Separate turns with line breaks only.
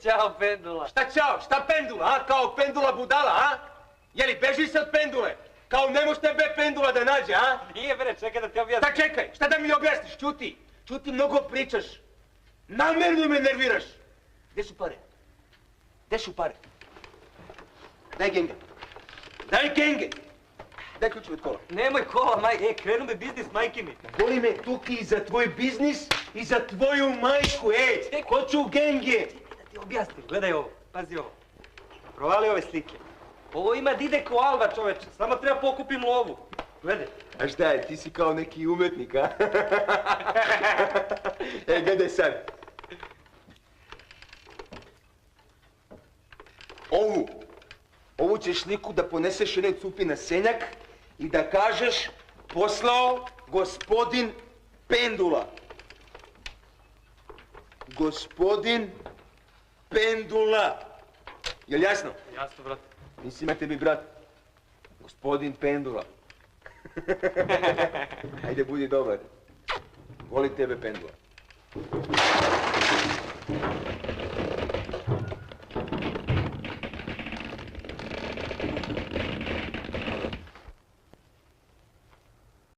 Ćao, Pendula.
Šta čao? Šta Pendula, a? Kao Pendula budala, a? Jeli, beži se od Pendule? Kao ne možete be Pendula da nađe, a?
Nije bre, čekaj da ti objasnim.
Šta čekaj? Šta da mi objasniš? Čuti. Čuti, mnogo pričaš. Namjerno me nerviraš. Gdje su pare? Gdje su pare? Daj genge. Daj genge. Daj ključeve od kola.
Nemoj kola, krenu me biznis majke mi.
Boli me tuki i za tvoj biznis i za tvoju majku, hoću genge.
Da ti objasnim, gledaj ovo, pazi ovo. Provali ove slike. Ovo ima da ide ko Alva, čoveče, samo treba pokupim lovu. Gledaj.
A šta je, ti si kao neki umetnik, a? Gledaj sad. Ovu ćeš sliku da poneseš jedne cupi na senjak i da kažeš poslao gospodin Pendula. Gospodin Pendula. Jel jasno?
Jasno, brate.
Nisi ima tebi, brat. Gospodin Pendula. Ajde, budi dobar. Voli tebe, Pendula.